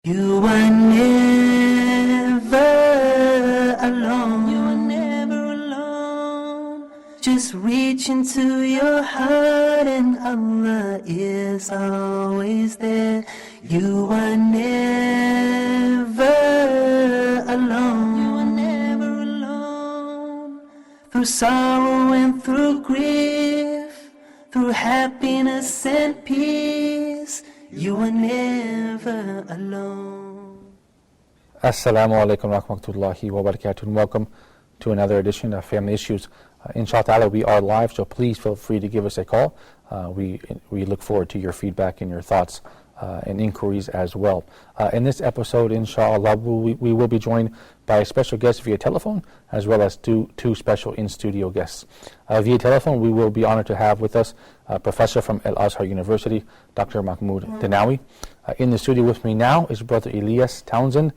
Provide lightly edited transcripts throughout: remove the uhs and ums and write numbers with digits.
You are never alone. You are never alone. Just reach into your heart and Allah is always there. You are never alone. You are never alone. Through sorrow and through grief, through happiness and peace, you are never alone. Assalamu alaikum rahmatullahi wa barakatuh, and welcome to another edition of Family Issues. Inshallah, we are live, so please feel free to give us a call. We look forward to your feedback and your thoughts and inquiries as well. In this episode, inshallah, we will be joined by a special guest via telephone, as well as two special in-studio guests. Via telephone, we will be honored to have with us a professor from Al-Azhar University, Dr. Mahmoud Danawi. In the studio with me now is Brother Elias Townsend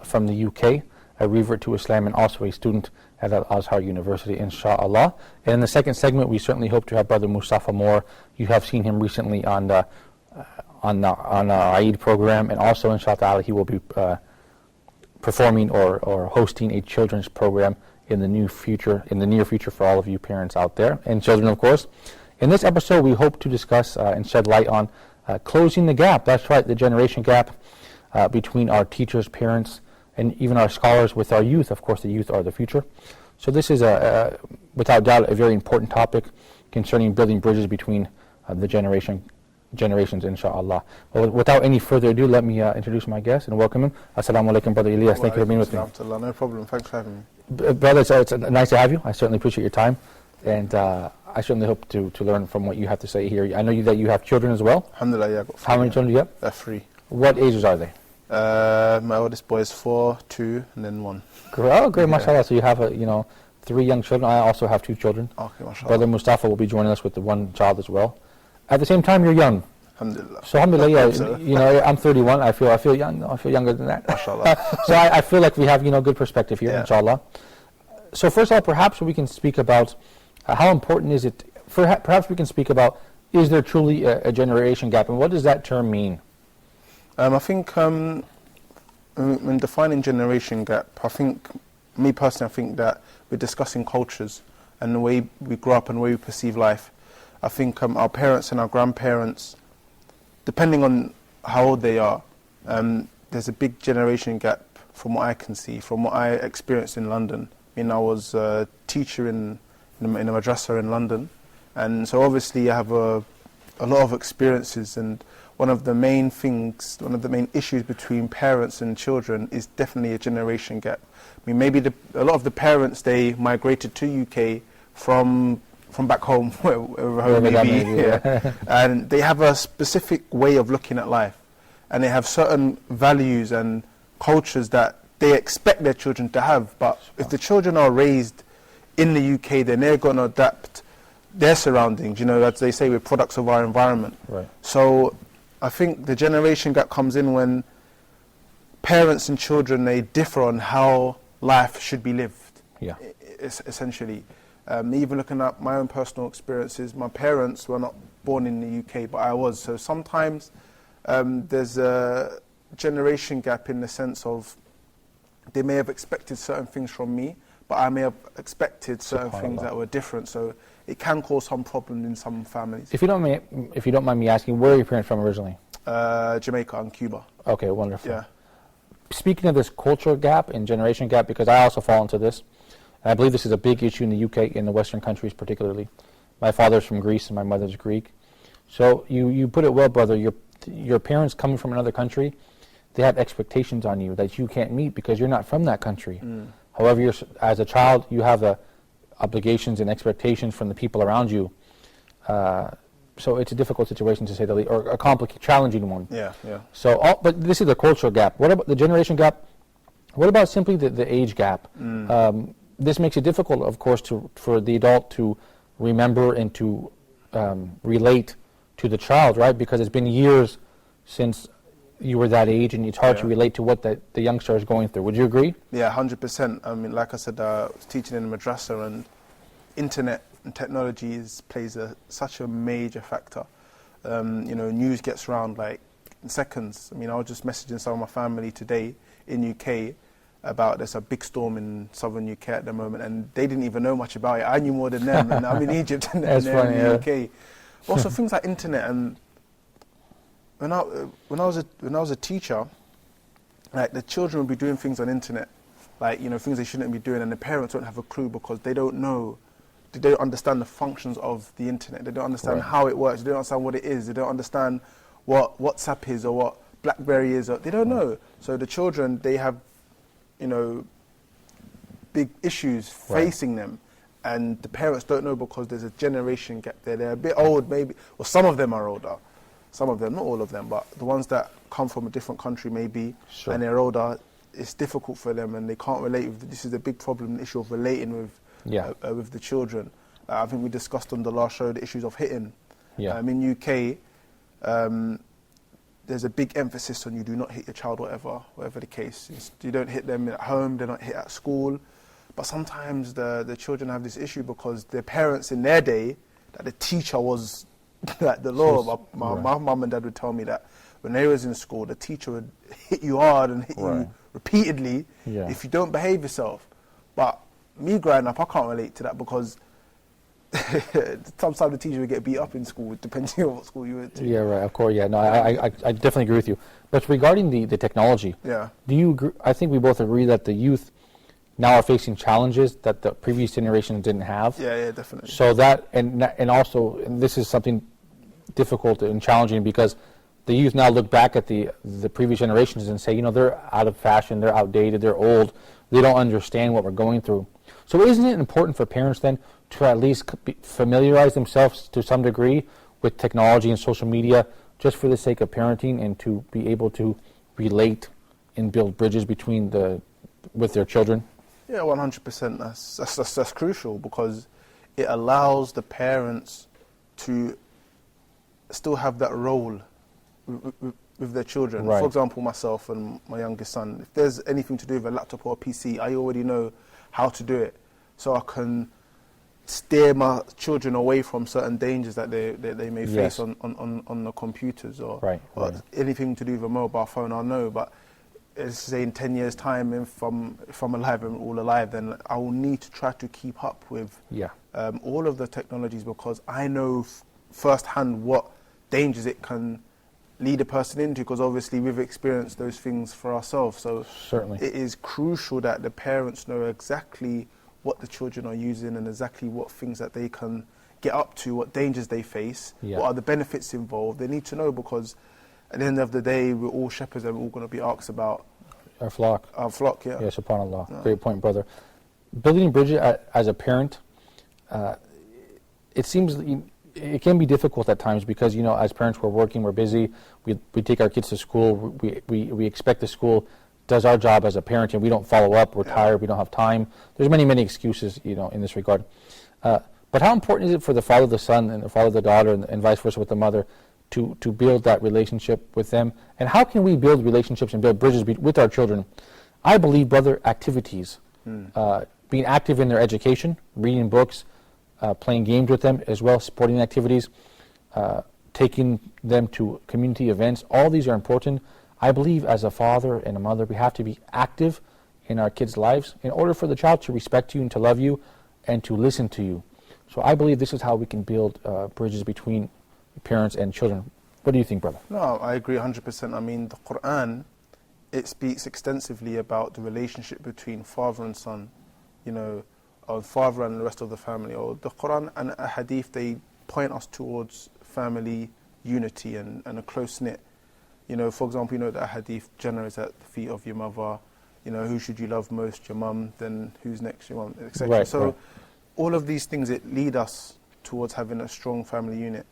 from the UK, a revert to Islam and also a student at Al-Azhar University, inshallah. And in the second segment, we certainly hope to have Brother Mustafa Moore. You have seen him recently on our Eid program, and also inshallah he will be performing or hosting a children's program in the near future for all of you parents out there, and children of course. In this episode, we hope to discuss and shed light on closing the gap. That's right, the generation gap between our teachers, parents, and even our scholars with our youth. Of course, the youth are the future. So this is without doubt a very important topic concerning building bridges between the generations, inshallah. Well, without any further ado, let me introduce my guest and welcome him. Assalamu alaikum, Brother Elias. Thank you for being with me. No problem. Thanks for having me. Brother, it's nice to have you. I certainly appreciate your time, and I certainly hope to learn from what you have to say here. I know that you have children as well. Alhamdulillah, yeah, I got 3. How many children do you have? 3. What ages are they? My oldest boy is 4, 2, and then 1. Oh, great, mashallah. So you have 3 young children. I also have 2 children. Okay, mashallah. Brother Mustafa will be joining us with the 1 child as well. At the same time, you're young. Alhamdulillah. So alhamdulillah, yeah, I'm 31. I feel young. I feel younger than that. Mashallah. So I feel like we have good perspective here, yeah. inshallah. So first of all, perhaps we can speak about how important is it. Perhaps we can speak about, is there truly a generation gap, and what does that term mean? I think when defining generation gap, me personally, I think that we're discussing cultures and the way we grow up and the way we perceive life. I think our parents and our grandparents, depending on how old they are, there's a big generation gap from what I can see, from what I experienced in London. I mean, I was a teacher in a madrasa in London, and so obviously I have a lot of experiences, and one of the main issues between parents and children is definitely a generation gap. I mean, maybe a lot of the parents, they migrated to UK from back home, wherever home may be, yeah. And they have a specific way of looking at life, and they have certain values and cultures that they expect their children to have. But if the children are raised in the UK, then they're going to adapt their surroundings. As they say, we're products of our environment. Right. So I think the generation gap comes in when parents and children, they differ on how life should be lived. Yeah. Essentially. Even looking at my own personal experiences, my parents were not born in the UK, but I was. So sometimes there's a generation gap in the sense of they may have expected certain things from me, but I may have expected certain things that were different. So it can cause some problems in some families. If you don't mind me asking, where are your parents from originally? Jamaica and Cuba. Okay, wonderful. Yeah. Speaking of this cultural gap and generation gap, because I also fall into this, and I believe this is a big issue in the UK, in the Western countries particularly. My father's from Greece and my mother's Greek. So you put it well, brother. Your parents coming from another country, they have expectations on you that you can't meet because you're not from that country. However, as a child, you have the obligations and expectations from the people around you. So it's a difficult situation, to say the least, or a complicated, challenging one. Yeah, yeah. So, but this is the cultural gap. What about the generation gap? What about simply the age gap? This makes it difficult, of course, for the adult to remember and to relate to the child, right? Because it's been years since you were that age, and it's hard to relate to what the youngster is going through. Would you agree? Yeah, 100%. I mean, like I said, I was teaching in a madrasa, and internet and technology plays such a major factor. News gets around like in seconds. I mean, I was just messaging some of my family today in UK about there's a big storm in southern UK at the moment, and they didn't even know much about it. I knew more than them, and I'm in Egypt and they're funny, in the UK. Also, things like internet, and when I was a teacher, like the children would be doing things on internet, like things they shouldn't be doing, and the parents don't have a clue because they don't know, they don't understand the functions of the internet. They don't understand how it works. They don't understand what it is. They don't understand what WhatsApp is or what BlackBerry is. They don't know. So the children, they have big issues facing them, and the parents don't know because there's a generation gap there. They're a bit old, maybe, or some of them are older. Some of them, not all of them, but the ones that come from a different country maybe, and they're older, it's difficult for them and they can't relate with. This is a big problem, the issue of relating with the children. I think we discussed on the last show the issues of hitting. In UK, there's a big emphasis on you do not hit your child, whatever the case. You don't hit them at home, they're not hit at school. But sometimes the children have this issue because their parents in their day, that the teacher was like the law. My mum and dad would tell me that when they was in school, the teacher would hit you hard and hit you repeatedly if you don't behave yourself. But me growing up, I can't relate to that because sometimes the teacher would get beat up in school, depending on what school you went to. Yeah, right. Of course, yeah. No, I definitely agree with you. But regarding the technology, do you agree? I think we both agree that the youth now are facing challenges that the previous generation didn't have. Yeah, definitely. So that and also this is something difficult and challenging because the youth now look back at the previous generations and say, they're out of fashion, they're outdated, they're old, they don't understand what we're going through. So isn't it important for parents then to at least familiarize themselves to some degree with technology and social media just for the sake of parenting and to be able to relate and build bridges with their children? Yeah, 100%. That's crucial because it allows the parents to still have that role with their children. For example, myself and my youngest son, if there's anything to do with a laptop or a PC, I already know how to do it. So I can steer my children away from certain dangers that they may face on the computers or anything to do with a mobile phone, I'll know. But let's say in 10 years' time, if I'm alive and all alive, then I will need to try to keep up with all of the technologies because I know firsthand what dangers it can lead a person into because obviously we've experienced those things for ourselves. So certainly it is crucial that the parents know exactly what the children are using and exactly what things that they can get up to, what dangers they face, what are the benefits involved. They need to know because at the end of the day, we're all shepherds and we're all going to be asked about our flock. Our flock, yeah. Yeah, subhanAllah. Yeah. Great point, brother. Building bridges as a parent, it seems it can be difficult at times because, as parents, we're working, we're busy, we take our kids to school, we expect the school does our job as a parent and we don't follow up, we're tired, we don't have time. There's many excuses, in this regard. But how important is it for the father of the son and the father of the daughter and vice versa with the mother to build that relationship with them? And how can we build relationships and build bridges with our children? I believe, brother, activities, being active in their education, reading books, playing games with them as well, sporting activities, taking them to community events, all these are important. I believe as a father and a mother, we have to be active in our kids' lives in order for the child to respect you and to love you and to listen to you. So I believe this is how we can build bridges between parents and children. What do you think, brother? No, I agree 100%. I mean, the Quran, it speaks extensively about the relationship between father and son, or father and the rest of the family. Or the Quran and a hadith, they point us towards family unity and a close-knit. For example, the hadith, Jannah is at the feet of your mother. Who should you love most? Your mum. Then who's next? Your mum, etc. All of these things, it lead us towards having a strong family unit.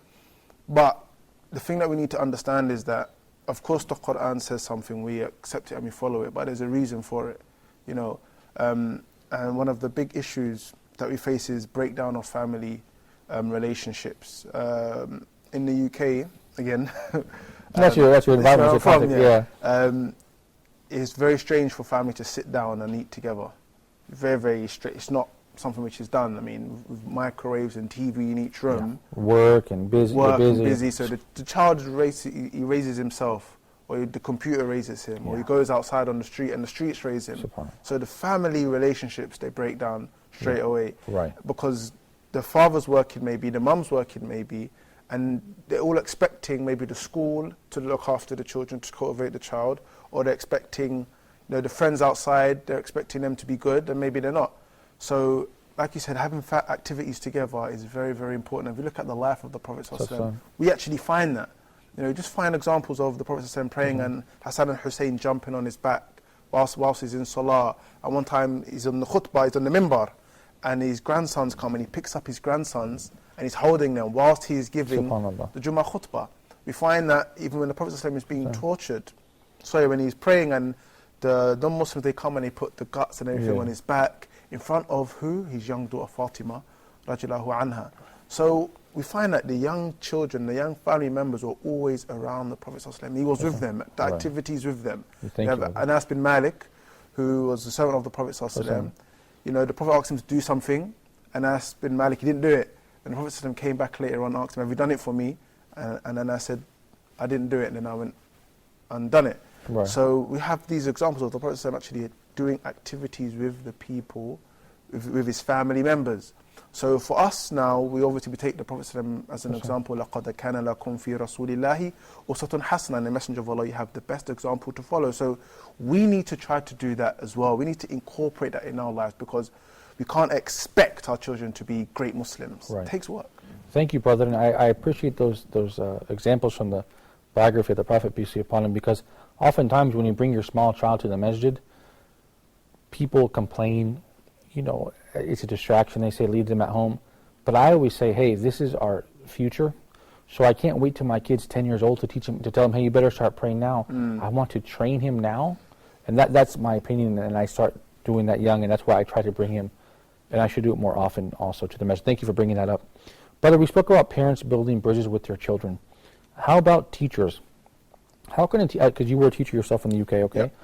But the thing that we need to understand is that, of course, the Quran says something, we accept it and we follow it, but there's a reason for it, And one of the big issues that we face is breakdown of family relationships. In the UK, again, that's your environment. It's very strange for family to sit down and eat together. Very, very strange. It's not something which is done. I mean, with microwaves and TV in each room. Work and busy. So the child raises himself or the computer raises him, or he Yeah. goes outside on the street and the streets raise him. Subhanallah. So the family relationships, they break down straight away. Right. Because the father's working maybe, the mum's working maybe, and they're all expecting maybe the school to look after the children, to cultivate the child, or they're expecting, the friends outside, they're expecting them to be good, and maybe they're not. So, like you said, having activities together is very, very important. If you look at the life of the Prophet ﷺ, we actually find that. Just find examples of the Prophet ﷺ praying and Hassan and Hussein jumping on his back whilst he's in Salah. And one time he's on the khutbah, he's on the minbar, and his grandsons come and he picks up his grandsons and he's holding them whilst he's giving the Jummah khutbah. We find that even when the Prophet ﷺ is being tortured, when he's praying and the non-Muslims, they come and they put the guts and everything on his back in front of who? His young daughter Fatima, radiallahu anha. So we find that the young children, the young family members were always around the Prophet ﷺ. He was with them, the activities with them. We have Anas bin Malik, who was the servant of the Prophet ﷺ. The Prophet asked him to do something, Anas bin Malik, he didn't do it. And the Prophet ﷺ came back later on and asked him, have you done it for me? And Anas said, I didn't do it, and then I went and done it. Right. So we have these examples of the Prophet ﷺ actually doing activities with the people, with his family members. So for us now, we obviously take the Prophet ﷺ as an example. لَقَدْ كَانَ لَكُمْ فِي رَسُولِ اللَّهِ أُسْوَةٌ حَسَنَةٌ. In the Messenger of Allah, you have the best example to follow. So we need to try to do that as well. We need to incorporate that in our lives, because we can't expect our children to be great Muslims. It takes work. Thank you, brother. And I appreciate those examples from the biography of the Prophet, peace be upon him, because oftentimes when you bring your small child to the masjid, people complain, it's a distraction. They say leave them at home. But I always say, hey, this is our future. So I can't wait till my kid's 10 years old to tell him, hey, you better start praying now. I want to train him now. And that's my opinion, and I start doing that young, and that's why I try to bring him, and I should do it more often also, to the masjid. Thank you for bringing that up. Brother, we spoke about parents building bridges with their children. How about teachers? How can because you were a teacher yourself in the UK, okay? Yep.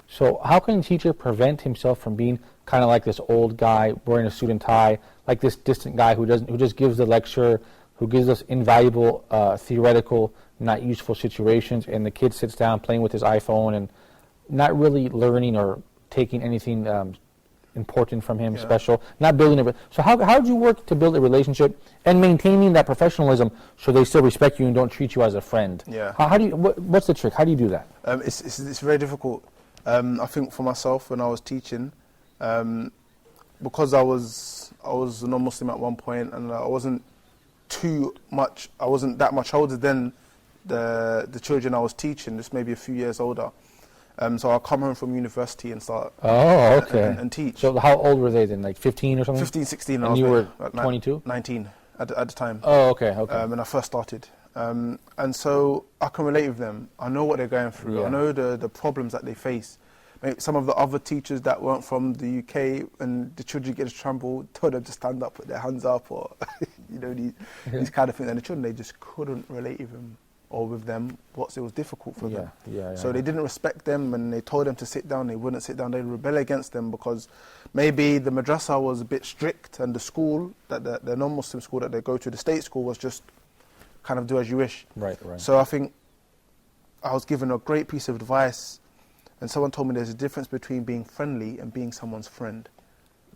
So how can a teacher prevent himself from being kind of like this old guy wearing a suit and tie, like this distant guy who just gives the lecture, who gives us invaluable theoretical, not useful situations, and the kid sits down playing with his iPhone and not really learning or taking anything important from him, special, not building it. So how do you work to build a relationship and maintaining that professionalism so they still respect you and don't treat you as a friend? How do you? What's the trick? How do you do that? It's very difficult. I think for myself, when I was teaching, because I was a non-Muslim at one point, and I wasn't that much older than the children I was teaching, just maybe a few years older. So I'll come home from university and start and teach. So how old were they then, like 15 or something? 15, 16. And you were 22? 19 at the time. Oh, okay. When I first started. And so I can relate with them. I know what they're going through. I know the problems that they face. Maybe some of the other teachers that weren't from the UK, and the children get in trouble, told them to stand up, put their hands up, or these kind of things. And the children, they just couldn't relate with them. Or with them, it was difficult for them. So they didn't respect them, and they told them to sit down, they wouldn't sit down. They rebel against them because maybe the madrasa was a bit strict, and the school, the non-Muslim school that they go to, the state school, was just kind of do as you wish. Right. So I think I was given a great piece of advice, and someone told me there's a difference between being friendly and being someone's friend.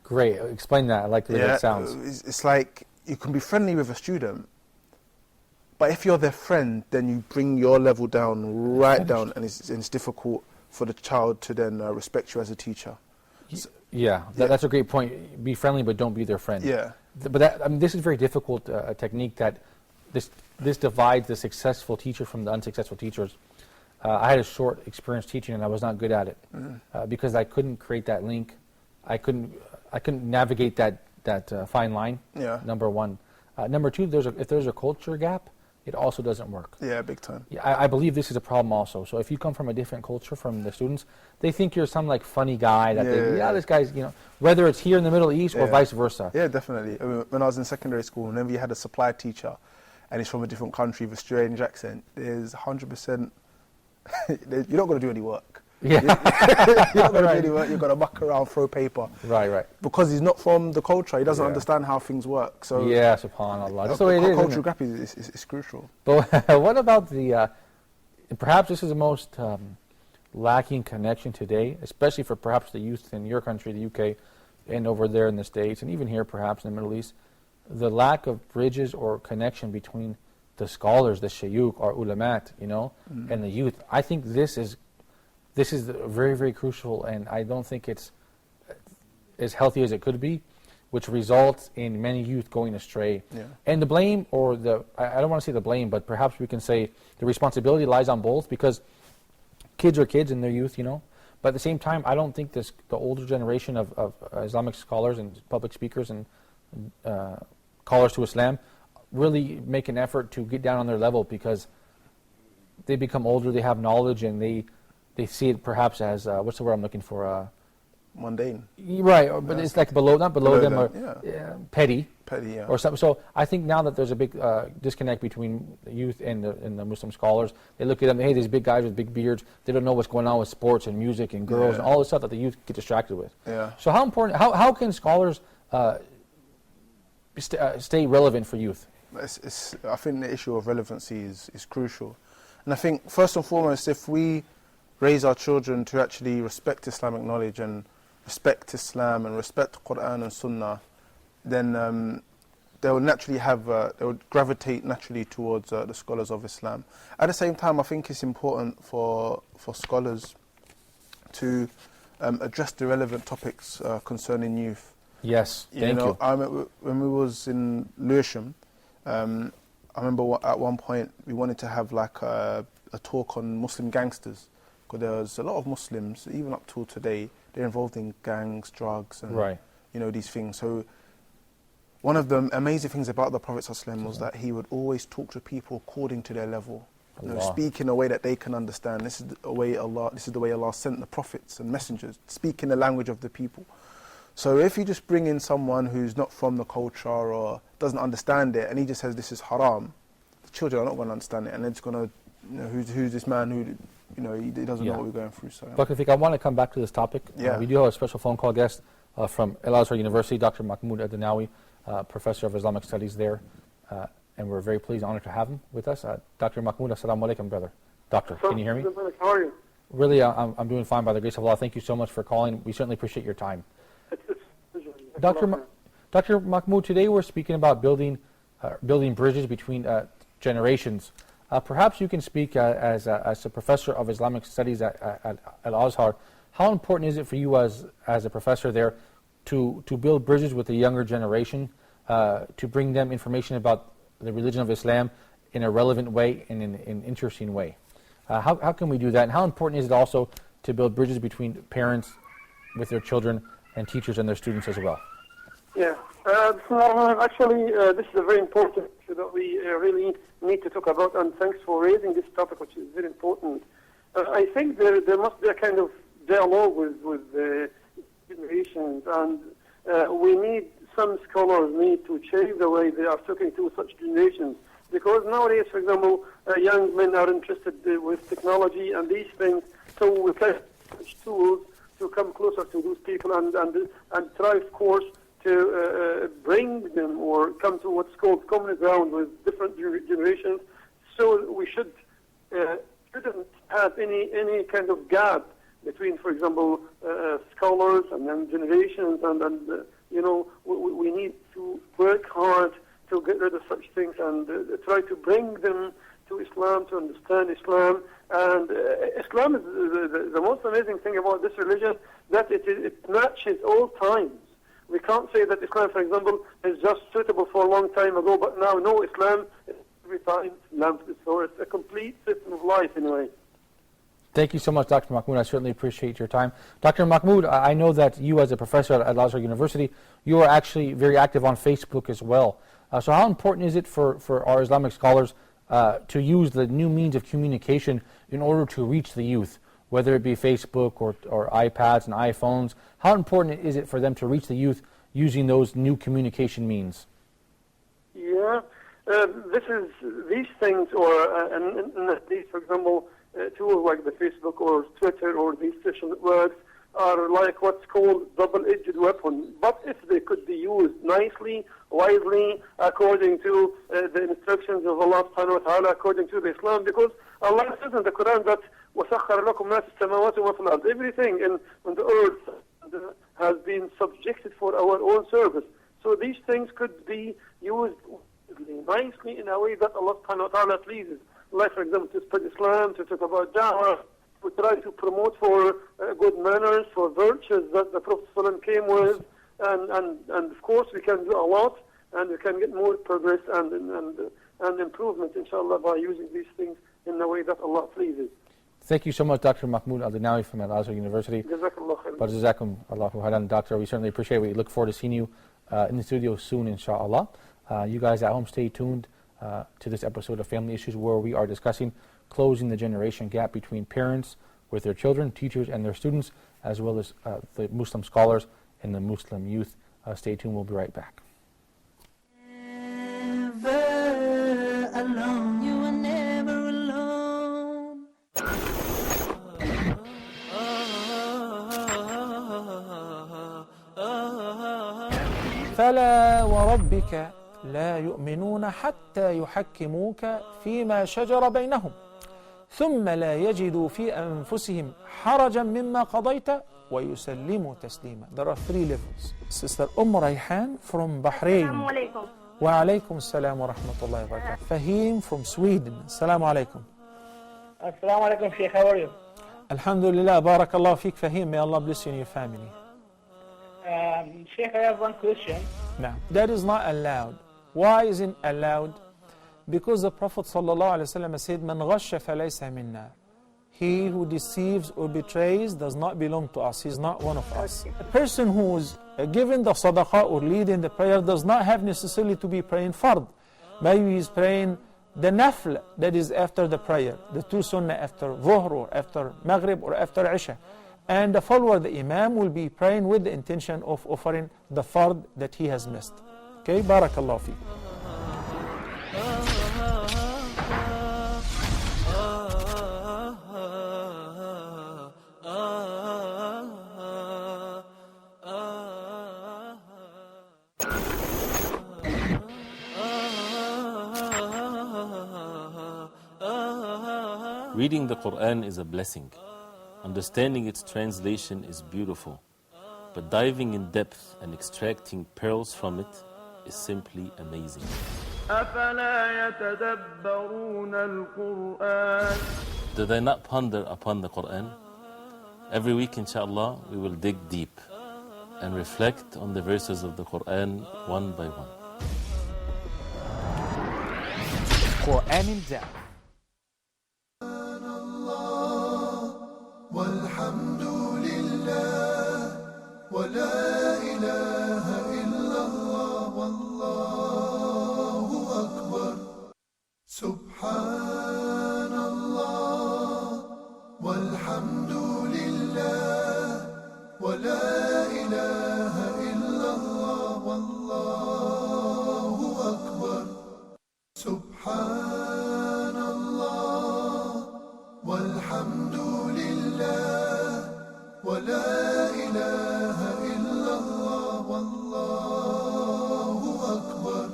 Great. Explain that. I like the way that sounds. It's like you can be friendly with a student, but if you're their friend, then you bring your level down, right down, and it's difficult for the child to then respect you as a teacher. That's a great point. Be friendly, but don't be their friend. But this is very difficult, a technique that this divides the successful teacher from the unsuccessful teachers. I had a short experience teaching, and I was not good at it because I couldn't create that link. I couldn't navigate that fine line. Number one. Number two, if there's a culture gap, it also doesn't work. Yeah, big time. I believe this is a problem also. So if you come from a different culture from the students, they think you're some like funny guy that this guy's, whether it's here in the Middle East or vice versa. Yeah, definitely. When I was in secondary school, whenever you had a supply teacher and he's from a different country with a strange accent, there's 100%, you're not going to do any work. You're not going to do any work, you're going to muck around, throw paper. Right. Because he's not from the culture, he doesn't understand how things work. So subhanAllah. That's the way it is. Cultural gap is crucial. But what about the perhaps this is the most lacking connection today, especially for perhaps the youth in your country, the UK, and over there in the States, and even here perhaps in the Middle East, the lack of bridges or connection between the scholars, the shayukh or ulamat, and the youth. I think this is very, very crucial, and I don't think it's as healthy as it could be, which results in many youth going astray. Yeah. And the blame, or I don't want to say the blame, but perhaps we can say the responsibility lies on both, because kids are kids in their youth, But at the same time, I don't think the older generation of Islamic scholars and public speakers and callers to Islam really make an effort to get down on their level, because they become older, they have knowledge, and they see it perhaps as, what's the word I'm looking for? Mundane. Right, but it's like not below them, or petty. Petty, yeah. Or something. So I think now that there's a big disconnect between the youth and the Muslim scholars, they look at them, hey, these big guys with big beards, they don't know what's going on with sports and music and girls and all the stuff that the youth get distracted with. Yeah. So how can scholars stay relevant for youth? I think the issue of relevancy is crucial. And I think, first and foremost, if we raise our children to actually respect Islamic knowledge and respect Islam and respect Quran and Sunnah, then they will naturally they will gravitate naturally towards the scholars of Islam. At the same time, I think it's important for scholars to address the relevant topics concerning youth. Yes, thank you. When we was in Lewisham, I remember at one point we wanted to have like a talk on Muslim gangsters, because there was a lot of Muslims, even up till today, they're involved in gangs, drugs, and these things. So one of the amazing things about the Prophet ﷺ was that he would always talk to people according to their level, speak in a way that they can understand. This is the way Allah sent the prophets and messengers, speak in the language of the people. So if you just bring in someone who's not from the culture or doesn't understand it, and he just says this is haram, the children are not going to understand it, and they're just going to, who's this man who, he doesn't know what we're going through. So, Dr. Fiq, I want to come back to this topic. We do have a special phone call guest from Al-Azhar University, Dr. Mahmoud Adnawi, Professor of Islamic Studies there, and we're very pleased and honored to have him with us. Dr. Mahmoud, assalamu alaikum, brother. Doctor, can you hear me? How are you? Really, I'm doing fine by the grace of Allah. Thank you so much for calling. We certainly appreciate your time. Dr. Mahmoud, today we're speaking about building bridges between generations. Perhaps you can speak as a professor of Islamic Studies at Al-Azhar. How important is it for you as a professor there to build bridges with the younger generation, to bring them information about the religion of Islam in a relevant way and in an interesting way? How can we do that? And how important is it also to build bridges between parents with their children and teachers and their students as well? Yeah. Actually, this is a very important issue that we really need to talk about, and thanks for raising this topic, which is very important. I think there must be a kind of dialogue with the generations, and some scholars need to change the way they are talking to such generations. Because nowadays, for example, young men are interested with technology and these things, so we try such tools to come closer to those people and try, of course, to bring them or come to what's called common ground with different generations. So we shouldn't have any kind of gap between, for example, scholars and young generations, and we need to work hard to get rid of such things and try to bring them to Islam, to understand Islam. And Islam is the most amazing thing about this religion, that it matches all times. We can't say that Islam, for example, is just suitable for a long time ago, but now, no, Islam is every time. So it's a complete system of life in a way. Thank you so much, Dr. Mahmoud. I certainly appreciate your time. Dr. Mahmoud, I know that you, as a professor at Al-Azhar University, you are actually very active on Facebook as well. So how important is it for our Islamic scholars to use the new means of communication in order to reach the youth, whether it be Facebook or iPads and iPhones? How important is it for them to reach the youth using those new communication means? Yeah, these things, or these, for example, tools like the Facebook or Twitter or these social networks, are like what's called double-edged weapon. But if they could be used nicely, wisely, according to the instructions of Allah subhanahu wa ta'ala, according to the Islam, because Allah says in the Quran that وَسَخَّرَ لَكُمْ مَا فِي السَّمَاوَاتِ وَمَا فِي الْأَرْضِ. Everything in the earth has been subjected for our own service. So these things could be used nicely in a way that Allah subhanahu wa ta'ala pleases. Like, for example, to spread Islam, to talk about da'wah, to try to promote for good manners, for virtues that the Prophet ﷺ came with, and of course we can do a lot, and we can get more progress and improvement, inshallah, by using these things in a way that Allah pleases. Thank you so much, Dr. Mahmoud Al-Dinawi from Al-Azhar University. Jazakallah khair. Jazakum Allahu khairan, Doctor. We certainly appreciate it. We look forward to seeing you in the studio soon, inshallah. You guys at home, stay tuned to this episode of Family Issues, where we are discussing closing the generation gap between parents with their children, teachers, and their students, as well as the Muslim scholars and the Muslim youth. Stay tuned. We'll be right back. Never alone. You are never alone. فلا وربك لا يؤمنون حتى يحكموك فيما شجر بينهم ثم لا يجدوا في أنفسهم حرجا مما قضيت ويسلموا تسليما. There are 3 levels. Sister Rayhan from Bahrain. السلام عليكم. وعليكم السلام ورحمة الله وبركاته. Fahim from Sweden. السلام عليكم. السلام عليكم Sheikh, how are you? Alhamdulillah, barakallah feek Fahim. May Allah bless you and your family. Sheikh, I have one question. Now, that is not allowed. Why isn't allowed? Because the Prophet ﷺ said, "Man ghasha falaysa minna." He who deceives or betrays does not belong to us. He is not one of us. A person who is given the sadaqah or leading the prayer does not have necessarily to be praying fard. Maybe he is praying the nafl that is after the prayer, the 2 sunnah after dhuhr or after maghrib or after isha. And the follower, the imam, will be praying with the intention of offering the fard that he has missed. Okay, barakallahu feek. Reading the Quran is a blessing. Understanding its translation is beautiful. But diving in depth and extracting pearls from it is simply amazing. Do they not ponder upon the Quran? Every week, inshallah, we will dig deep and reflect on the verses of the Quran one by one. Quran in depth. والحمد لله ولا إله إلا الله والله أكبر سبحان الله والحمد لله ولا إله إلا الله والله أكبر سبحان الله والحمد ولا إله إلا الله والله أكبر.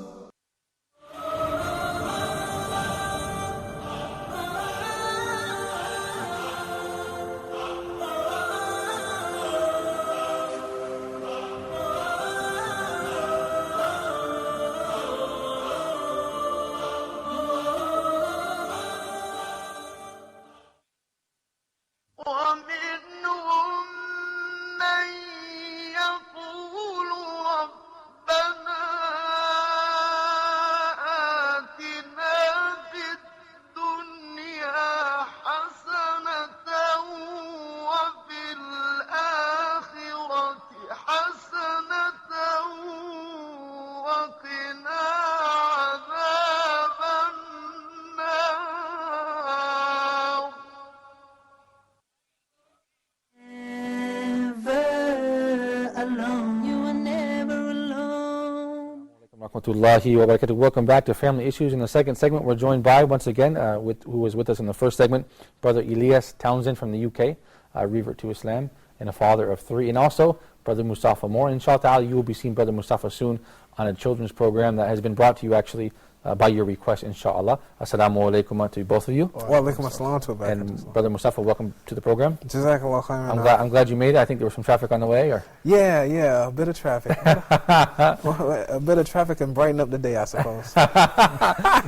Rahmatullahi wa barakatuh. Welcome back to Family Issues. In the second segment, we're joined by, once again, who was with us in the first segment, Brother Elias Townsend from the UK, revert to Islam, and a father of 3. And also, Brother Mustafa Moore. Inshallah ta'ala, you will be seeing Brother Mustafa soon on a children's program that has been brought to you actually by your request, inshallah. Assalamu alaikum to both of you. Wa alaikum assalam to And Brother Mustafa, welcome to the program. Jazakallah khairan. I'm glad you made it. I think there was some traffic on the way. Or Yeah, a bit of traffic. A bit of traffic can brighten up the day, I suppose.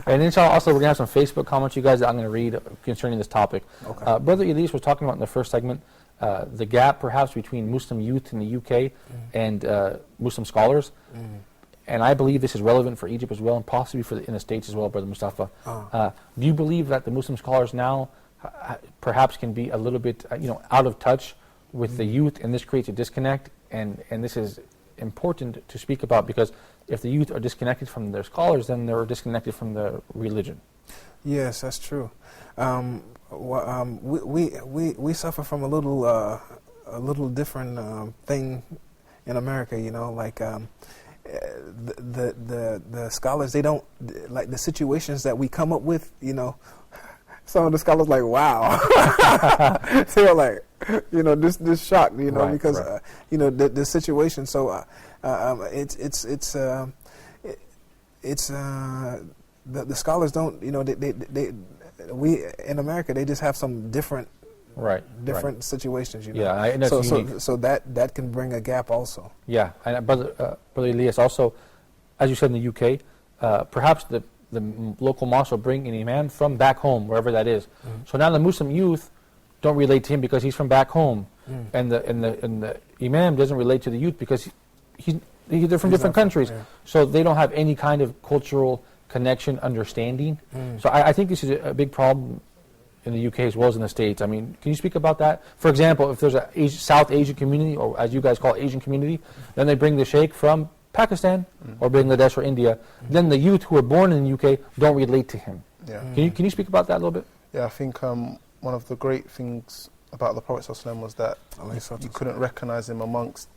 And inshallah, also, we're going to have some Facebook comments, you guys, that I'm going to read concerning this topic. Okay. Brother Elise was talking about in the first segment the gap, perhaps, between Muslim youth in the UK and Muslim scholars. And I believe this is relevant for Egypt as well, and possibly in the States as well, Brother Mustafa. Do you believe that the Muslim scholars now perhaps can be a little bit out of touch with the youth, and this creates a disconnect? And this is important to speak about, because if the youth are disconnected from their scholars, then they're disconnected from the religion. Yes, that's true. We suffer from a little different thing in America. Like the scholars, they don't like the situations that we come up with. Some of the scholars like, wow, they're like, this shocked, Right, because right. The situation. So the scholars don't, we in America, they just have some different situations, Yeah, and that's unique. So that can bring a gap also. Yeah, and Brother Elias, also, as you said in the UK, perhaps the local mosque will bring an imam from back home, wherever that is. So now the Muslim youth don't relate to him because he's from back home, and the imam doesn't relate to the youth because they're from different countries. Yeah. So they don't have any kind of cultural connection, understanding. So I think this is a big problem in the UK as well as in the States. I mean, can you speak about that? For example, if there's a South Asian community, or as you guys call it, Asian community, then they bring the sheikh from Pakistan or Bangladesh or India, then the youth who are born in the UK don't relate to him. Yeah. Can you speak about that a little bit? Yeah, I think one of the great things about the Prophet ﷺ was that you couldn't recognize him amongst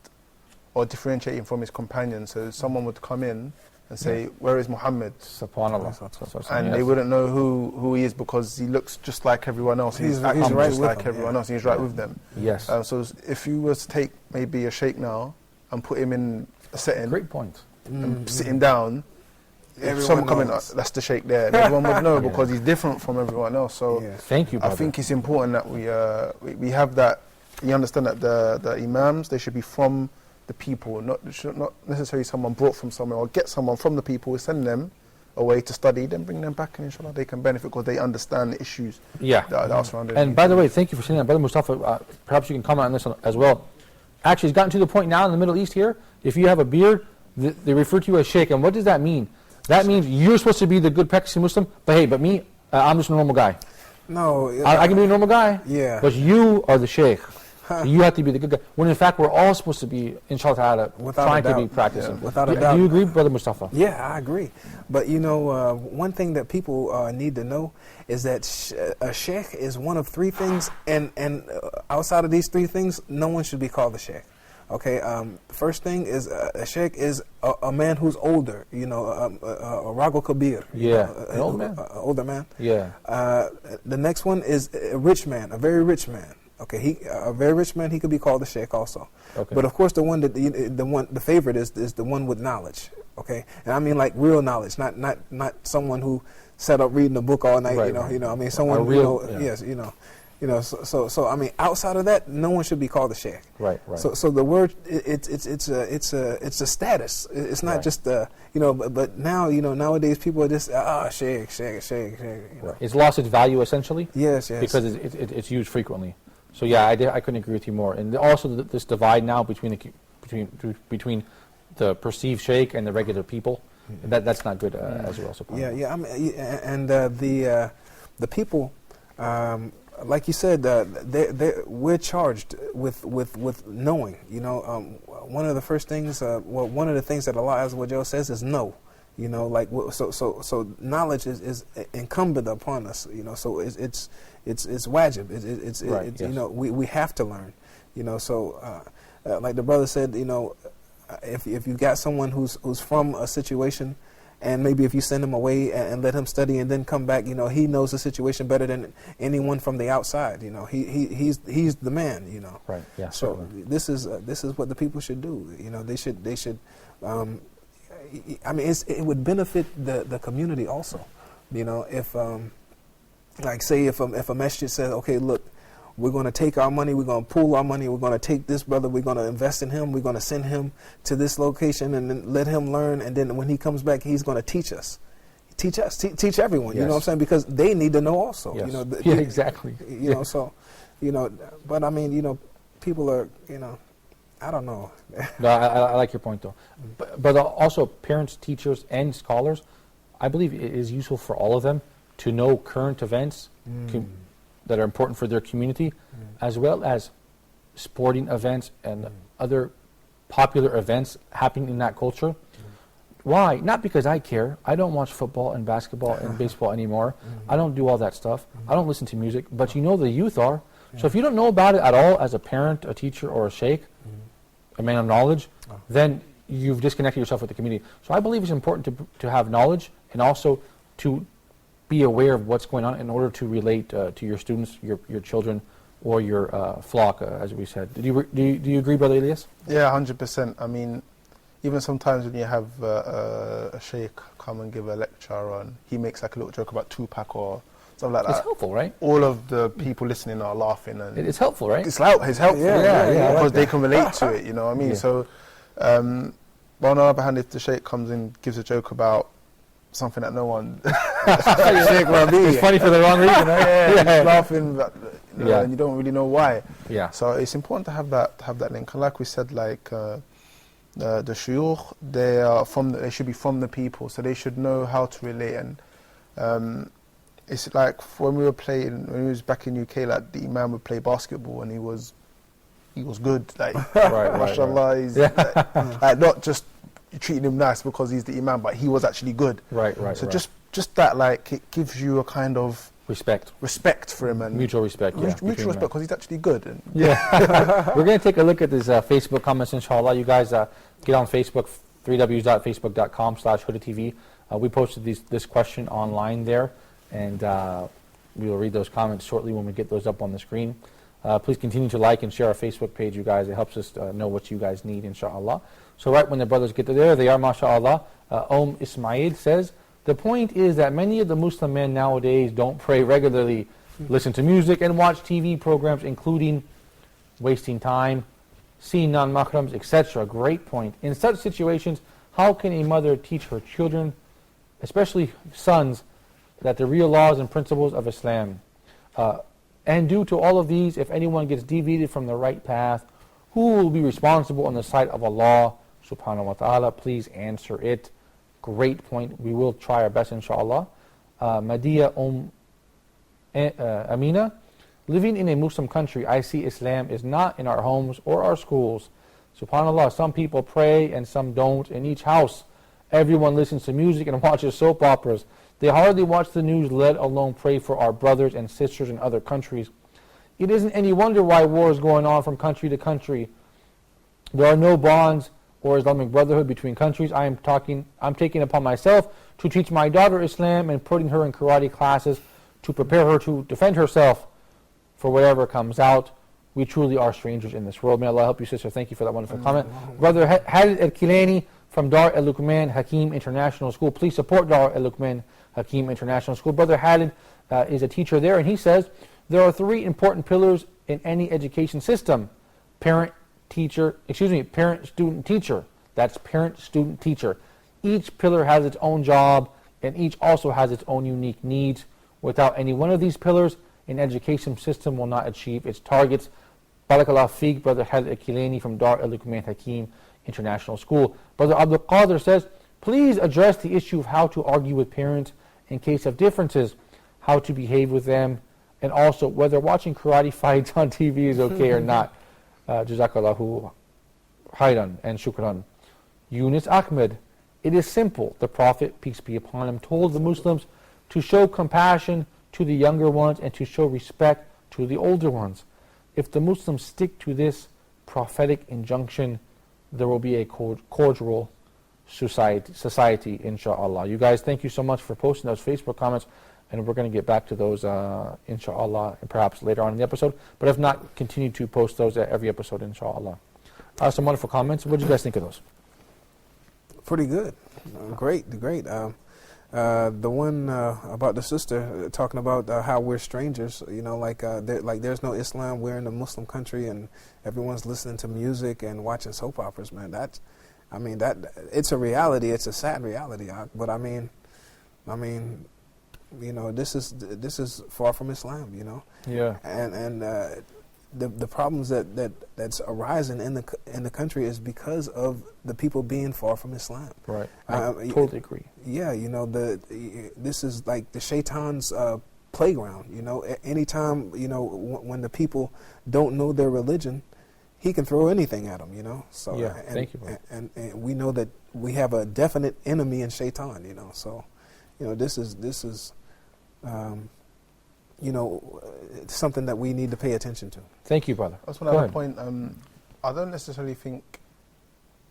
or differentiate him from his companions. So someone would come in and say, where is Muhammad? SubhanAllah. And they wouldn't know who he is because he looks just like everyone else. He's right just with like them, everyone else. He's right with them. Yes. So if you was to take maybe a sheikh now and put him in a setting Great point. and sit him down, if Everyone someone come in, knows. that's the sheikh there. And everyone would know because he's different from everyone else. So Thank you, brother. I think it's important that we have that. You understand that the imams, they should be from the people, not necessarily someone brought from somewhere, or get someone from the people, send them away to study, then bring them back, and inshallah they can benefit because they understand the issues that are surrounding them. And by the way, thank you for saying that. Brother Mustafa, perhaps you can comment on this as well. Actually, it's gotten to the point now in the Middle East here, if you have a beard, they refer to you as sheikh. And what does that mean? That means you're supposed to be the good practicing Muslim, but me, I'm just a normal guy. No, I can be a normal guy, Yeah. but you are the sheikh. You have to be the good guy. When in fact, we're all supposed to be, inshallah ta'ala, Without trying a to be doubt. practicing. Yeah. Without a doubt. Do you agree, Brother Mustafa? Yeah, I agree. But one thing that people need to know is that a sheikh is one of 3 things, and outside of these 3 things, no one should be called a sheikh. Okay, first thing is a sheikh is a man who's older, a Ragul Kabir. An old man. Older man. Yeah. The next one is a rich man, a very rich man. Okay, a very rich man, he could be called a sheikh also. Okay. But of course, the favorite is the one with knowledge. Okay, and I mean like real knowledge, not someone who sat up reading a book all night. Right, I mean someone yes, So I mean, outside of that, no one should be called a sheikh. Right. So the word it's a status. It's not just But now nowadays people are just sheikh. Right. It's lost its value essentially. Yes. Because it's used frequently. So yeah, I couldn't agree with you more. And also this divide now between the perceived sheikh and the regular people, that's not good as well. Yeah. I mean, and the people. Like you said, we're charged with knowing. One of the first things, one of the things that Allah Azza wa Jalla says is no. So knowledge is incumbent upon us. So it's wajib. It's Right, yes. We have to learn. So like the brother said, if you got someone who's from a situation, And maybe if you send him away and let him study and then come back, you know, he knows the situation better than anyone from the outside. You know, he's the man. You know, Right. Yeah. so certainly. this is what the people should do. You know, they should. I mean, it would benefit the community also. You know, if like say if a masjid says, okay, look, we're going to take our money, we're going to pool our money, we're going to take this brother, we're going to invest in him, we're going to send him to this location and then let him learn, and then when he comes back, he's going to teach everyone. Yes. You know what I'm saying? Because they need to know also. Yes. You know, Yeah, exactly. You know, so, you know, but I mean, you know, people are, you know, I don't know. No, I like your point though. But also parents, teachers, and scholars, I believe it is useful for all of them to know current events that are important for their community, as well as sporting events and other popular events happening in that culture. Why? Not because I care. I don't watch football and basketball and baseball anymore. I don't do all that stuff. I don't listen to music. But you know the youth are. So if you don't know about it at all as a parent, a teacher, or a sheikh, a man of knowledge, then you've disconnected yourself with the community. So I believe it's important to have knowledge and also to be aware of what's going on in order to relate to your students, your children, or your flock, as we said. Do you agree, Brother Elias? Yeah, 100%. I mean, even sometimes when you have a sheikh come and give a lecture on, he makes like a little joke about Tupac or something like that. It's helpful, right? All of the people listening are laughing, and It's helpful, right? it's helpful. Yeah, Because they can relate to it. You know what I mean? Yeah. So, but on the other hand, if the sheikh comes and gives a joke about something that no one, Sheikh Rabi, It's funny for the wrong reason, right? he's laughing, but, you know, Yeah. and you don't really know why. Yeah. So it's important to have that link. And like we said, like the shuyukh, they should be from the people, so they should know how to relate. And it's like when we was back in UK, like the imam would play basketball and he was good, like mashallah, he's like not just treating him nice because he's the imam, but he was actually good. Right. So just that, like, it gives you a kind of respect for him and mutual respect. Yeah, mutual respect because he's actually good. And yeah. We're going to take a look at this Facebook comments, inshallah. You guys get on Facebook, www.facebook.com/HudaTV. We posted this question online there, and we will read those comments shortly when we get those up on the screen. Please continue to like and share our Facebook page, you guys. It helps us know what you guys need, inshallah. So right when the brothers get there, they are, mashallah. Ismail says, the point is that many of the Muslim men nowadays don't pray regularly, listen to music, and watch TV programs, including wasting time, seeing non-mahrams, etc. Great point. In such situations, how can a mother teach her children, especially sons, that the real laws and principles of Islam? And due to all of these, if anyone gets deviated from the right path, who will be responsible on the sight of Allah subhanahu wa ta'ala? Please answer it. Great point. We will try our best, inshallah. Madia Amina, living in a Muslim country, I see Islam is not in our homes or our schools. SubhanAllah, some people pray and some don't. In each house, everyone listens to music and watches soap operas. They hardly watch the news, let alone pray for our brothers and sisters in other countries. It isn't any wonder why war is going on from country to country. There are no bonds or Islamic brotherhood between countries. I'm taking upon myself to teach my daughter Islam and putting her in karate classes to prepare her to defend herself for whatever comes out. We truly are strangers in this world. May Allah help you, sister. Thank you for that wonderful comment. Brother Halid Al-Kilani from Dar Al-Luqman Hakim International School. Please support Dar Al-Luqman Hakim International School. Brother Halid is a teacher there, and he says, there are three important pillars in any education system. Parent, student, teacher. That's parent, student, teacher. Each pillar has its own job, and each also has its own unique needs. Without any one of these pillars, an education system will not achieve its targets. Barakallah Feek, Brother Halid Al-Kilani from Dar Al-Luqman Hakim International School. Brother Abdul Qadir says, please address the issue of how to argue with parents in case of differences, how to behave with them, and also whether watching karate fights on TV is okay or not. Jazakallahu khairan and shukran. Yunus Ahmed, it is simple. The Prophet, peace be upon him, told the Muslims to show compassion to the younger ones and to show respect to the older ones. If the Muslims stick to this prophetic injunction, there will be a cordial society, inshallah. You guys, thank you so much for posting those Facebook comments, and we're going to get back to those, inshallah, and perhaps later on in the episode. But if not, continue to post those at every episode, inshallah. Some wonderful comments. What did you guys think of those? Pretty good. Great. The one about the sister talking about how we're strangers, like there's no Islam, we're in a Muslim country, and everyone's listening to music and watching soap operas, man. That it's a reality. It's a sad reality. But I mean, this is far from Islam, Yeah. And the problems that's arising in the country is because of the people being far from Islam. Right. I totally agree. Yeah, this is like the shaitan's playground. Anytime when the people don't know their religion, he can throw anything at them. So yeah, thank you. And we know that we have a definite enemy in shaitan. So this is. It's something that we need to pay attention to. Thank you, brother. That's one other point. I don't necessarily think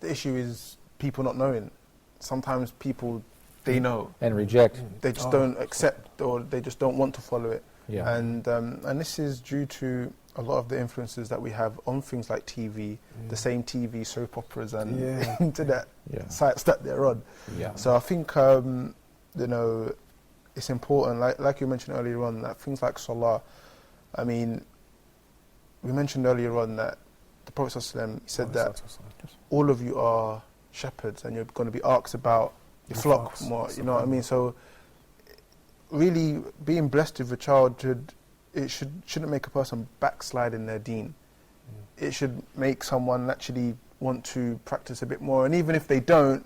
the issue is people not knowing. Sometimes people, they know. And reject. They just don't accept, or they just don't want to follow it. Yeah. And this is due to a lot of the influences that we have on things like TV, the same TV, soap operas, and internet sites that they're on. Yeah. So I think, it's important, like you mentioned earlier on, that things like Salah, I mean, we mentioned earlier on that the Prophet ﷺ said that all of you are shepherds and you're going to be asked about your flock more, you know what I mean? So really being blessed with a child shouldn't make a person backslide in their deen. It should make someone actually want to practice a bit more, and even if they don't,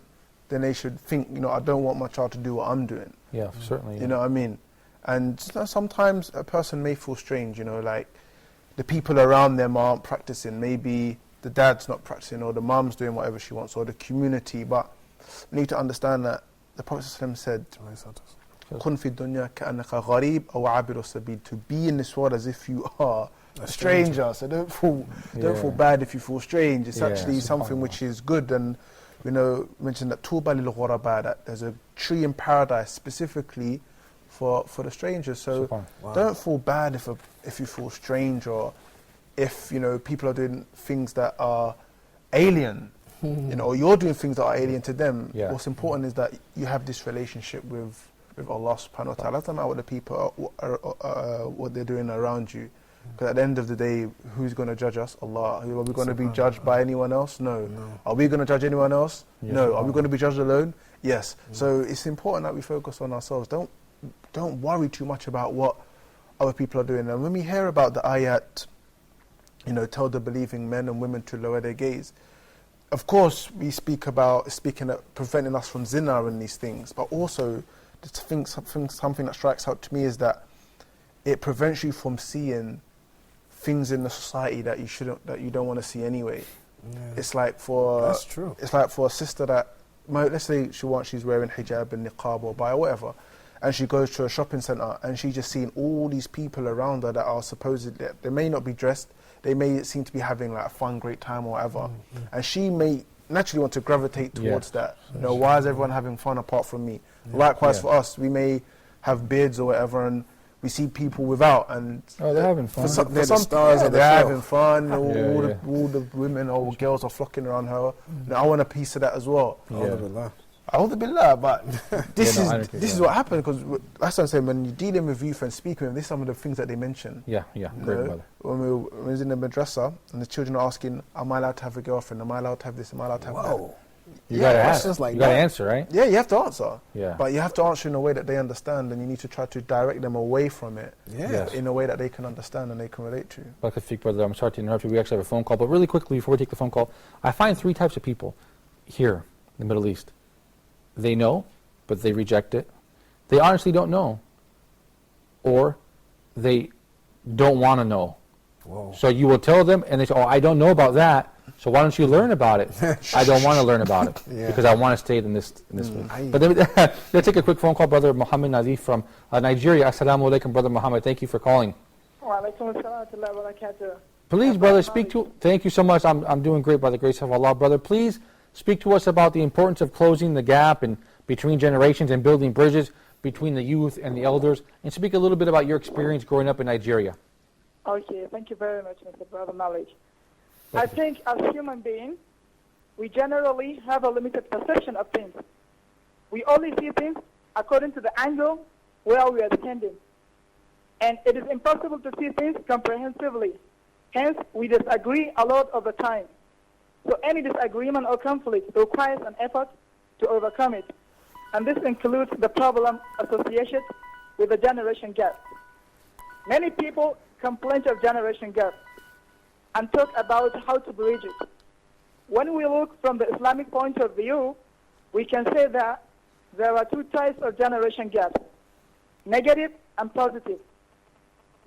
then they should think, I don't want my child to do what I'm doing. Yeah, certainly. You know what I mean? And sometimes a person may feel strange, like the people around them aren't practicing. Maybe the dad's not practicing, or the mom's doing whatever she wants, or the community. But you need to understand that the Prophet ﷺ said, "Kun fi dunya ka'annaka gharib aw 'abiru sabil." To be in this world as if you are a stranger. So don't feel bad if you feel strange. It's actually something which is good. And mentioned that tuba lil ghuraba, that there's a tree in paradise specifically for the strangers. So don't feel bad if you feel strange, or if people are doing things that are alien, or you're doing things that are alien to them. Yeah. What's important is that you have this relationship with Allah subhanahu wa ta'ala. Doesn't matter what the people are what they're doing around you. Because at the end of the day, who's going to judge us? Allah. Are we going to be judged by anyone else? No. Are we going to judge anyone else? Yes. No. Are we going to be judged alone? Yes. So it's important that we focus on ourselves. Don't worry too much about what other people are doing. And when we hear about the ayat, tell the believing men and women to lower their gaze, of course we speak about preventing us from zina and these things, but also something that strikes out to me is that it prevents you from seeing things in the society that you don't want to see anyway. Yeah. It's like that's true. It's like for a sister that, let's say she's wearing hijab and niqab or or whatever, and she goes to a shopping centre and she's just seeing all these people around her that are supposedly, they may not be dressed, they may seem to be having like a fun, great time or whatever, and she may naturally want to gravitate towards that. Why is everyone having fun apart from me? Likewise for us, we may have beards or whatever, and we see people without, and they're having fun. For some stars, they're having fun. All the women or girls are flocking around her. And I want a piece of that as well. A'udhu billah, but this is what happened, because that's what I'm saying. When you're dealing with youth and speaking with them, this is some of the things that they mention. Yeah, great, brother. When we was in the madrasa and the children are asking, "Am I allowed to have a girlfriend? Am I allowed to have this? Am I allowed to have that?" You gotta ask. You gotta answer, right? Yeah, you have to answer. Yeah. But you have to answer in a way that they understand, and you need to try to direct them away from it. In a way that they can understand and they can relate to. Barakallahu feek, brother. I'm sorry to interrupt you. We actually have a phone call, but really quickly before we take the phone call, I find three types of people here in the Middle East. They know, but they reject it. They honestly don't know, or they don't want to know. Whoa. So you will tell them, and they say, "Oh, I don't know about that. So why don't you learn about it?" I don't want to learn about it because I want to stay in this way. But let's take a quick phone call, brother Muhammad Nadif from Nigeria. Assalamu alaikum, brother Muhammad. Thank you for calling. Wa alaikum assalam wa rahmatullahi wa barakatuh. Please, brother, speak to. Thank you so much. I'm doing great by the grace of Allah, brother. Please speak to us about the importance of closing the gap and between generations and building bridges between the youth and the elders, and speak a little bit about your experience growing up in Nigeria. Okay, thank you very much, Mr. Brother Knowledge. I think as human beings, we generally have a limited perception of things. We only see things according to the angle where we are standing. And it is impossible to see things comprehensively. Hence, we disagree a lot of the time. So any disagreement or conflict requires an effort to overcome it. And this includes the problem associated with the generation gap. Many people complain of generation gap and talk about how to bridge it. When we look from the Islamic point of view, we can say that there are two types of generation gap, negative and positive.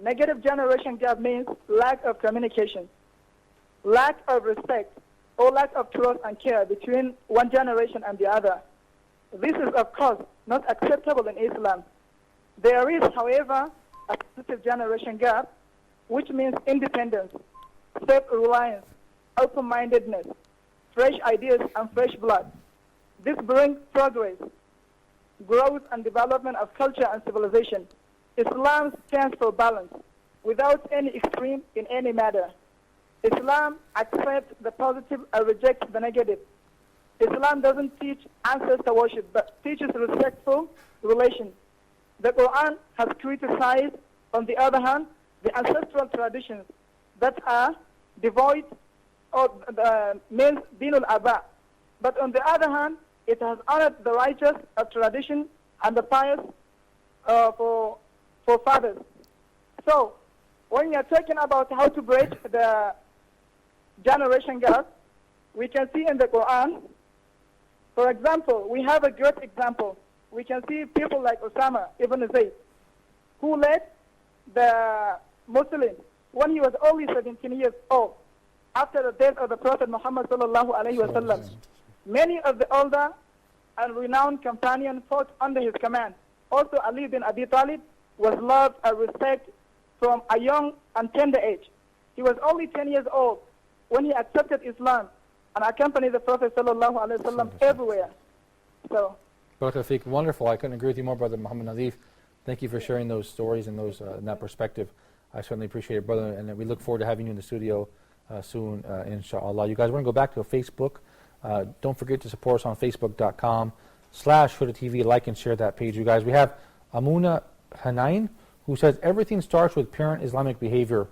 Negative generation gap means lack of communication, lack of respect, or lack of trust and care between one generation and the other. This is, of course, not acceptable in Islam. There is, however, a positive generation gap, which means independence, self-reliance, open-mindedness, fresh ideas, and fresh blood. This brings progress, growth, and development of culture and civilization. Islam stands for balance, without any extreme in any matter. Islam accepts the positive and rejects the negative. Islam doesn't teach ancestor worship, but teaches respectful relations. The Quran has criticized, on the other hand, the ancestral traditions that are devoid of the means dinul aba. But on the other hand, it has honored the righteous of tradition and the pious for fathers. So, when you are talking about how to bridge the generation gap, we can see in the Quran, for example, we have a great example. We can see people like Osama ibn Zayd, who led the Muslims when he was only 17 years old, after the death of the Prophet Muhammad sallallahu alaihi wasallam. Many of the older and renowned companions fought under his command. Also, Ali bin Abi Talib was loved and respected from a young and tender age. He was only 10 years old when he accepted Islam and accompanied the Prophet sallallahu alaihi wasallam everywhere. So, Barakallahu, wonderful. I couldn't agree with you more, Brother Muhammad Nadif. Thank you for sharing those stories and those and that perspective. I certainly appreciate it, brother, and we look forward to having you in the studio soon, inshallah. You guys want to go back to Facebook. Don't forget to support us on facebook.com/HudaTV. Like and share that page, you guys. We have Amuna Hanain, who says, everything starts with parent Islamic behavior.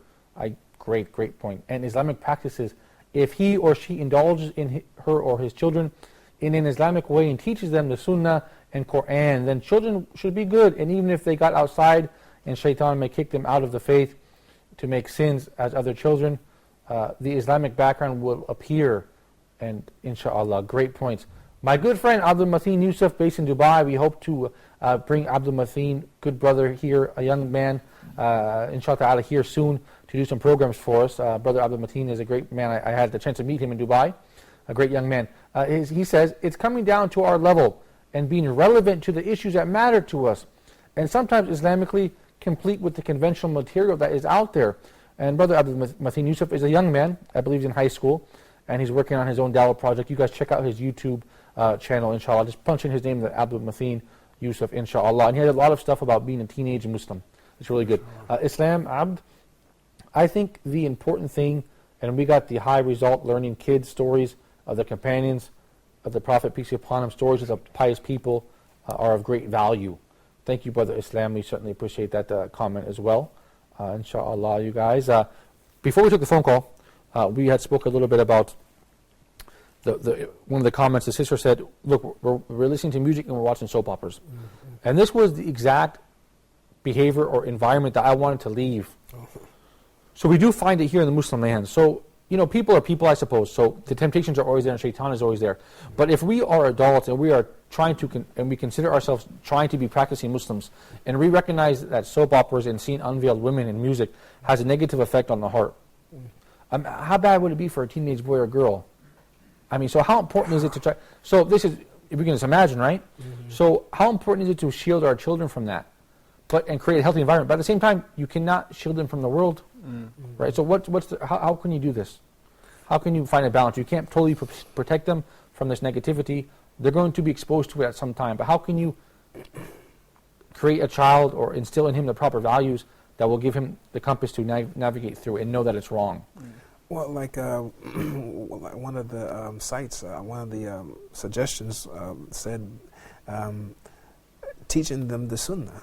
Great point. And Islamic practices. If he or she indulges in her or his children in an Islamic way and teaches them the Sunnah and Quran, then children should be good. And even if they got outside and shaitan may kick them out of the faith to make sins as other children, the Islamic background will appear. And inshallah, great points. My good friend Abdul Mateen Yusuf, based in Dubai, we hope to bring Abdul Mateen, good brother here, a young man, inshallah ta'ala, here soon to do some programs for us. Brother Abdul Mateen is a great man. I had the chance to meet him in Dubai, a great young man. He says, it's coming down to our level and being relevant to the issues that matter to us, and sometimes Islamically complete with the conventional material that is out there. And Brother Abdul Mateen Yusuf is a young man, I believe he's in high school, and he's working on his own dawah project. You guys check out his YouTube channel, inshallah. Just punch in his name, Abdul Mateen Yusuf, inshallah. And he had a lot of stuff about being a teenage Muslim. It's really good. Islam, Abd, I think the important thing, and we got the high result learning kids' stories of the companions of the Prophet, peace be upon him, stories of the pious people are of great value. Thank you, Brother Islam. We certainly appreciate that comment as well. Inshallah, you guys. Before we took the phone call, we had spoke a little bit about one of the comments. The sister said, look, we're listening to music and we're watching soap operas. Mm-hmm. And this was the exact behavior or environment that I wanted to leave. So we do find it here in the Muslim lands. So, people are people, I suppose. So the temptations are always there and shaitan is always there. But if we are adults and we are trying to, and we consider ourselves trying to be practicing Muslims, and we recognize that soap operas and seeing unveiled women in music has a negative effect on the heart, how bad would it be for a teenage boy or girl? So how important is it to try? So this is, if we can just imagine, right? Mm-hmm. So how important is it to shield our children from that, and create a healthy environment? But at the same time, you cannot shield them from the world, right? So how can you do this? How can you find a balance? You can't totally protect them from this negativity, they're going to be exposed to it at some time. But how can you create a child or instill in him the proper values that will give him the compass to navigate through and know that it's wrong? Well, like one of the sites, one of the suggestions said, teaching them the Sunnah.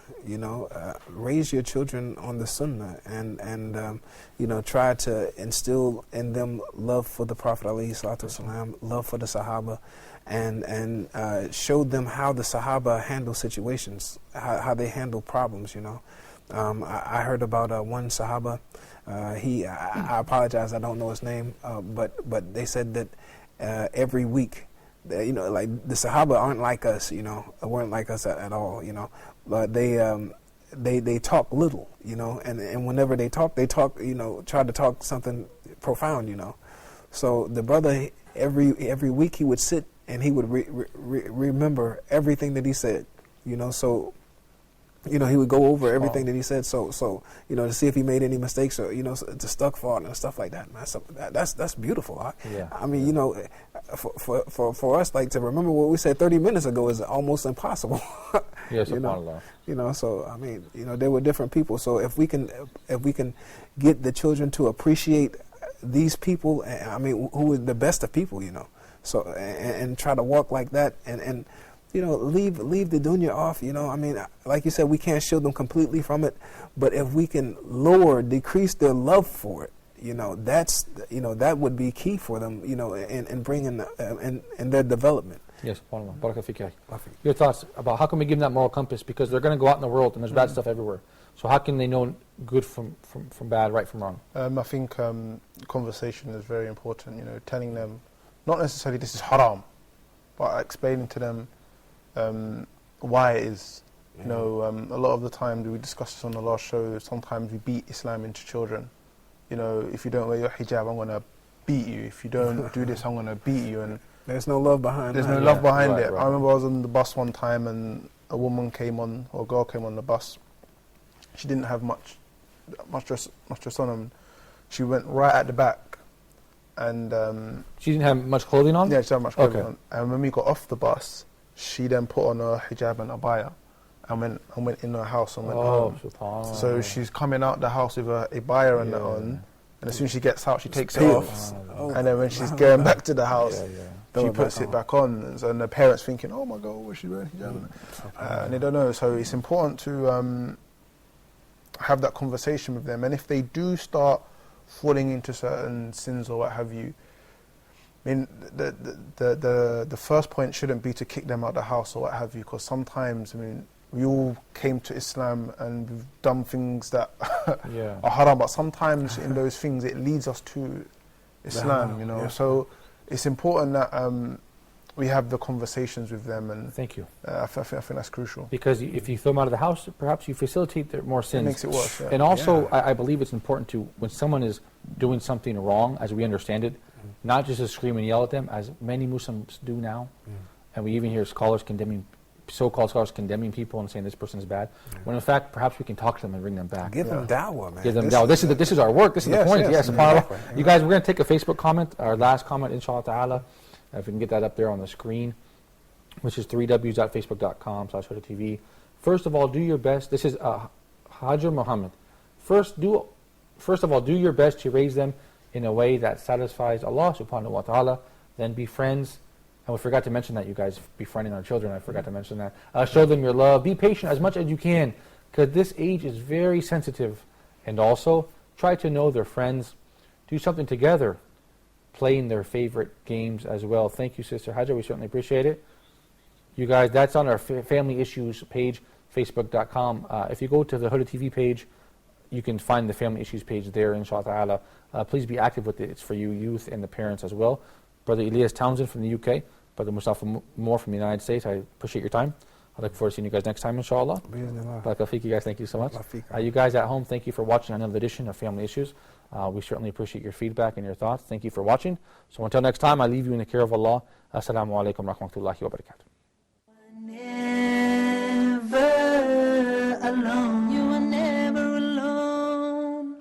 Raise your children on the Sunnah, and try to instill in them love for the Prophet ﷺ, love for the Sahaba, and show them how the Sahaba handle situations, how they handle problems. I heard about one Sahaba. I apologize, I don't know his name, but they said that every week, like the Sahaba aren't like us, weren't like us at all, but they talk little, and whenever they talk, try to talk something profound, So the brother, every week he would sit and he would remember everything that he said, so. He would go over everything that he said, so to see if he made any mistakes or to stuck for it and stuff like that. Man, that's beautiful. I mean, for us, like, to remember what we said 30 minutes ago is almost impossible. Yes, So I mean, there were different people. So if we can get the children to appreciate these people, I mean, who are the best of people, so and try to walk like that and. Leave the dunya off. I mean, like you said, we can't shield them completely from it, but if we can decrease their love for it, that's that would be key for them, in bringing in their development. Yes, Barakallahu fik. Your thoughts about how can we give them that moral compass, because they're going to go out in the world and there's bad stuff everywhere. So how can they know good from bad, right from wrong? I think conversation is very important. Telling them not necessarily this is haram, but explaining to them why it is. A lot of the time, we discussed this on the last show, sometimes we beat Islam into children. If you don't wear your hijab, I'm going to beat you. If you don't do this, I'm going to beat you. And there's no love behind it. There's no love behind it. Right. I remember I was on the bus one time and a girl came on the bus. She didn't have much dress on, and she went right at the back. And she didn't have much clothing on? Yeah, she didn't have much clothing on. And when we got off the bus, she then put on her hijab and abaya and went in her house and went home. So she's coming out the house with a abaya and that on, and as soon as she gets out, she takes it off. And then when she's going back to the house, she puts it back on. And the parents thinking, oh my God, what's she wearing hijab? And they don't know. So it's important to have that conversation with them. And if they do start falling into certain sins or what have you, I mean, the first point shouldn't be to kick them out of the house or what have you, because sometimes, we all came to Islam and we've done things that are haram, but sometimes in those things it leads us to Islam, So it's important that we have the conversations with them, and thank you. I think that's crucial. Because if you throw them out of the house, perhaps you facilitate their more sins. It makes it worse. And also, I believe it's important to, when someone is doing something wrong, as we understand it, not just to scream and yell at them, as many Muslims do now, and we even hear so-called scholars condemning people and saying this person is bad, when in fact, perhaps we can talk to them and bring them back. Give them dawah, man. Give them dawah. This is our work. This is the point. Yes, subhanAllah. You guys, we're going to take a Facebook comment, our last comment, inshallah ta'ala, if we can get that up there on the screen, which is www.facebook.com/HudaTV. First of all, do your best. This is Hajar Muhammad. First of all, do your best to raise them in a way that satisfies Allah subhanahu wa ta'ala. Then be friends. And we forgot to mention that, you guys, befriending our children. I forgot to mention that. Show them your love. Be patient as much as you can, because this age is very sensitive. And also, try to know their friends. Do something together. Playing their favorite games as well. Thank you, Sister Hajar. We certainly appreciate it. You guys, that's on our Family Issues page, facebook.com. If you go to the Huda TV page, you can find the Family Issues page there, inshallah ta'ala. Please be active with it. It's for you youth and the parents as well. Brother Elias Townsend from the UK, Brother Mustafa Moore from the United States, I appreciate your time. I look forward to seeing you guys next time, inshallah. Barakallahu you guys, thank you so much. You guys at home, thank you for watching another edition of Family Issues. We certainly appreciate your feedback and your thoughts. Thank you for watching. So until next time, I leave you in the care of Allah. Assalamu alaikum wa rahmatullahi wa barakatuh. Never alone, you are never alone.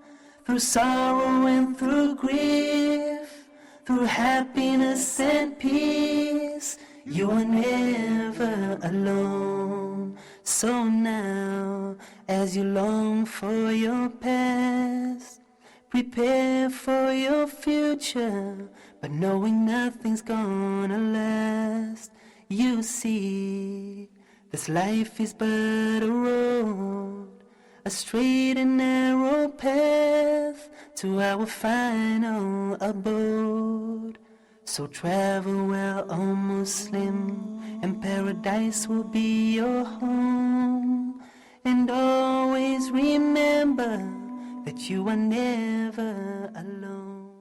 Through sorrow and through grief, through happiness and peace. You are never alone. So now, as you long for your past, prepare for your future, but knowing nothing's gonna last. You see, this life is but a road, a straight and narrow path to our final abode. So travel well, O Muslim, and paradise will be your home. And always remember that you are never alone.